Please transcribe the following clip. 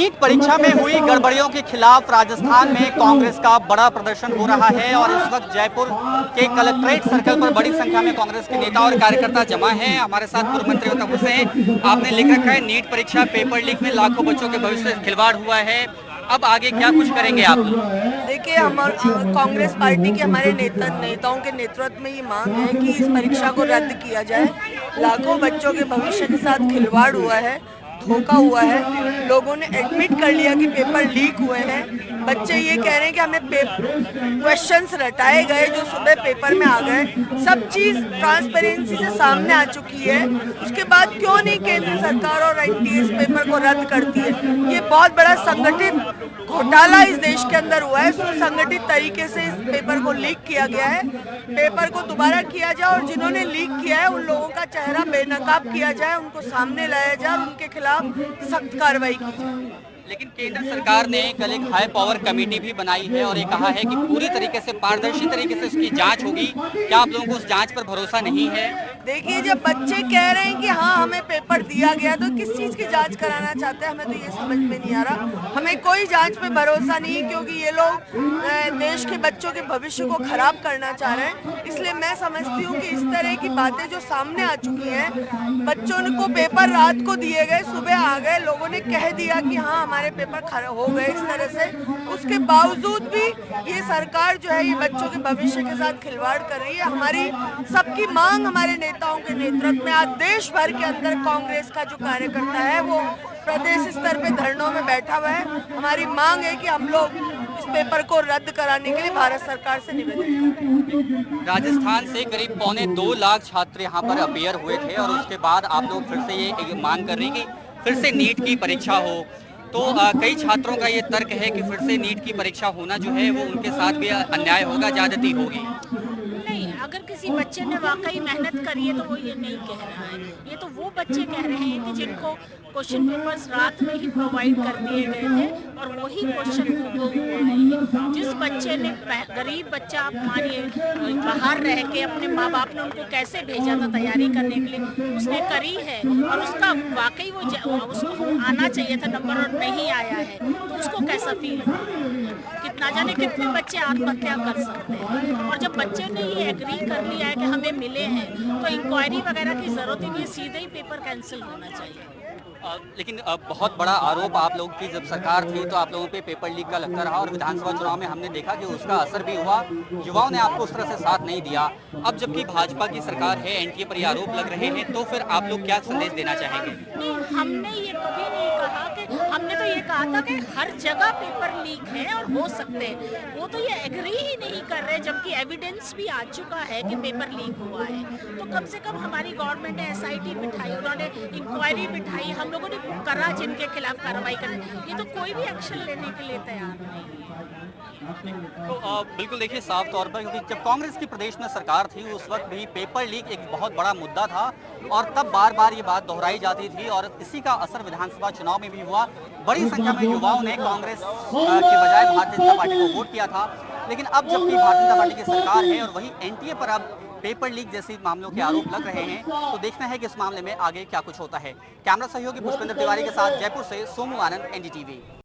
NEET परीक्षा में हुई गड़बड़ियों के खिलाफ राजस्थान में कांग्रेस का बड़ा प्रदर्शन हो रहा है और इस वक्त जयपुर के कलेक्ट्रेट सर्कल पर बड़ी संख्या में कांग्रेस के नेता और कार्यकर्ता जमा हैं। हमारे साथ पूर्व मंत्री उत्तम हुसैन, आपने लिख रखा है नीट परीक्षा पेपर लीक में लाखों बच्चों के भविष्य से खिलवाड़ हुआ है, अब आगे क्या कुछ करेंगे आप? देखिए, हम कांग्रेस पार्टी के हमारे नेताओं के नेतृत्व में ये मांग है कि इस परीक्षा को रद्द किया जाए। लाखों बच्चों के भविष्य के साथ खिलवाड़ हुआ है, धोखा हुआ है। लोगों ने एडमिट कर लिया कि पेपर लीक हुए हैं। बच्चे ये कह रहे हैं कि हमें क्वेश्चंस रटाए गए जो सुबह पेपर में आ गए। सब चीज़ ट्रांसपेरेंसी से सामने आ चुकी है। उसके बाद क्यों नहीं केंद्र सरकार और एनटीए इस पेपर को रद्द करती है? ये बहुत बड़ा संगठित घोटाला इस देश के अंदर हुआ है। सुसंगठित तरीके से इस पेपर को लीक किया गया है। पेपर को दोबारा किया जाए और जिन्होंने लीक किया है उन लोगों का चेहरा बेनकाब किया जाए, उनको सामने लाया जाए और उनके खिलाफ सख्त कार्रवाई की जाए। लेकिन केंद्र सरकार ने कल एक हाई पावर कमेटी भी बनाई है और ये कहा है कि पूरी तरीके से पारदर्शी तरीके से उसकी जांच होगी। क्या आप लोगों को उस जांच पर भरोसा नहीं है? देखिए, जब बच्चे कह रहे हैं कि हाँ हमें पेपर दिया गया, तो किस चीज़ की जांच कराना चाहते हैं? हमें तो ये समझ में नहीं आ रहा। हमें कोई जांच पे भरोसा नहीं है क्योंकि ये लोग देश के बच्चों के भविष्य को खराब करना चाह रहे हैं। इसलिए मैं समझती हूँ कि इस तरह की बातें जो सामने आ चुकी हैं, बच्चों को पेपर रात को दिए गए, सुबह आ गए, लोगों ने कह दिया कि हाँ हमारे पेपर खराब हो गए इस तरह से। उसके बावजूद भी ये सरकार जो है ये बच्चों के भविष्य के साथ खिलवाड़ कर रही है। हमारी सबकी मांग हमारे नेताओं के नेतृत्व में आज देश भर के अंदर कांग्रेस का जो कार्यकर्ता है वो प्रदेश स्तर पे धरनों में बैठा हुआ है। हमारी मांग है कि हम लोग इस पेपर को रद्द कराने के लिए भारत सरकार से निवेदन करें। राजस्थान से करीब 1.25 लाख छात्र यहाँ पर अपियर हुए थे और उसके बाद आप लोग फिर से ये मांग कर रहे हैं कि फिर से नीट की परीक्षा हो। तो कई छात्रों का ये तर्क है कि फिर से नीट की परीक्षा होना जो है वो उनके साथ भी अन्याय होगा, ज्यादती होगी। नहीं, अगर किसी बच्चे ने वाकई मेहनत करी है तो वो ये नहीं कह रहा है। ये तो वो बच्चे कह रहे हैं कि जिनको क्वेश्चन पेपर्स रात में ही प्रोवाइड कर दिए गए थे और वही क्वेश्चन वो हुआ है। जिस बच्चे ने, गरीब बच्चा आप मानिए, बाहर रह के अपने माँ बाप ने उनको कैसे भेजा था तैयारी करने के लिए, उसने करी है और उसका वाकई वो उसको आना चाहिए था नंबर और नहीं आया है, तो उसको कैसा फील होगा? कितना जाने कितने बच्चे आत्महत्या कर सकते हैं। और जब बच्चे ने ये एग्री कर लिया है कि हमें मिले हैं तो इंक्वायरी वगैरह की जरूरत ही नहीं, सीधे ही पेपर कैंसिल होना चाहिए। लेकिन बहुत बड़ा आरोप आप लोगों की जब सरकार थी तो आप लोगों पे पेपर लीक का लगता रहा और विधानसभा चुनाव में हमने देखा कि उसका असर भी हुआ, युवाओं ने आपको उस तरह से साथ नहीं दिया। अब जबकि भाजपा की सरकार है, एनडीए पर ये आरोप लग रहे हैं, तो फिर आप लोग क्या संदेश देना चाहेंगे? नहीं, हमने ये कभी नहीं कहा कि, हमने तो ये कहा था कि हर जगह पेपर लीक है और हो सकते हैं। वो तो ये एग्री ही नहीं कर रहे, जबकि एविडेंस भी आ चुका है कि पेपर लीक हुआ है। तो कम से कम हमारी गवर्नमेंट ने एसआईटी बिठाई, उन्होंने इंक्वायरी बिठाई, हम लोगों ने करा जिनके खिलाफ कार्रवाई करें। ये तो कोई भी एक्शन लेने के लिए तैयार नहीं है। तो बिल्कुल देखिए साफ तौर पर, क्योंकि जब कांग्रेस की प्रदेश में सरकार थी उस वक्त भी पेपर लीक एक बहुत बड़ा मुद्दा था और तब बार बार ये बात दोहराई जाती थी और इसी का असर विधानसभा चुनाव में भी हुआ। बड़ी संख्या में युवाओं ने कांग्रेस के बजाय भारतीय जनता पार्टी को वोट किया था। लेकिन अब जबकि भारतीय जनता पार्टी की सरकार है और वही एनडीए पर अब पेपर लीक जैसे मामलों के आरोप लग रहे हैं, तो देखना है कि इस मामले में आगे क्या कुछ होता है। कैमरा सहयोगी पुष्पेंद्र तिवारी के साथ जयपुर से सोमू आनंद, एनडीटीवी।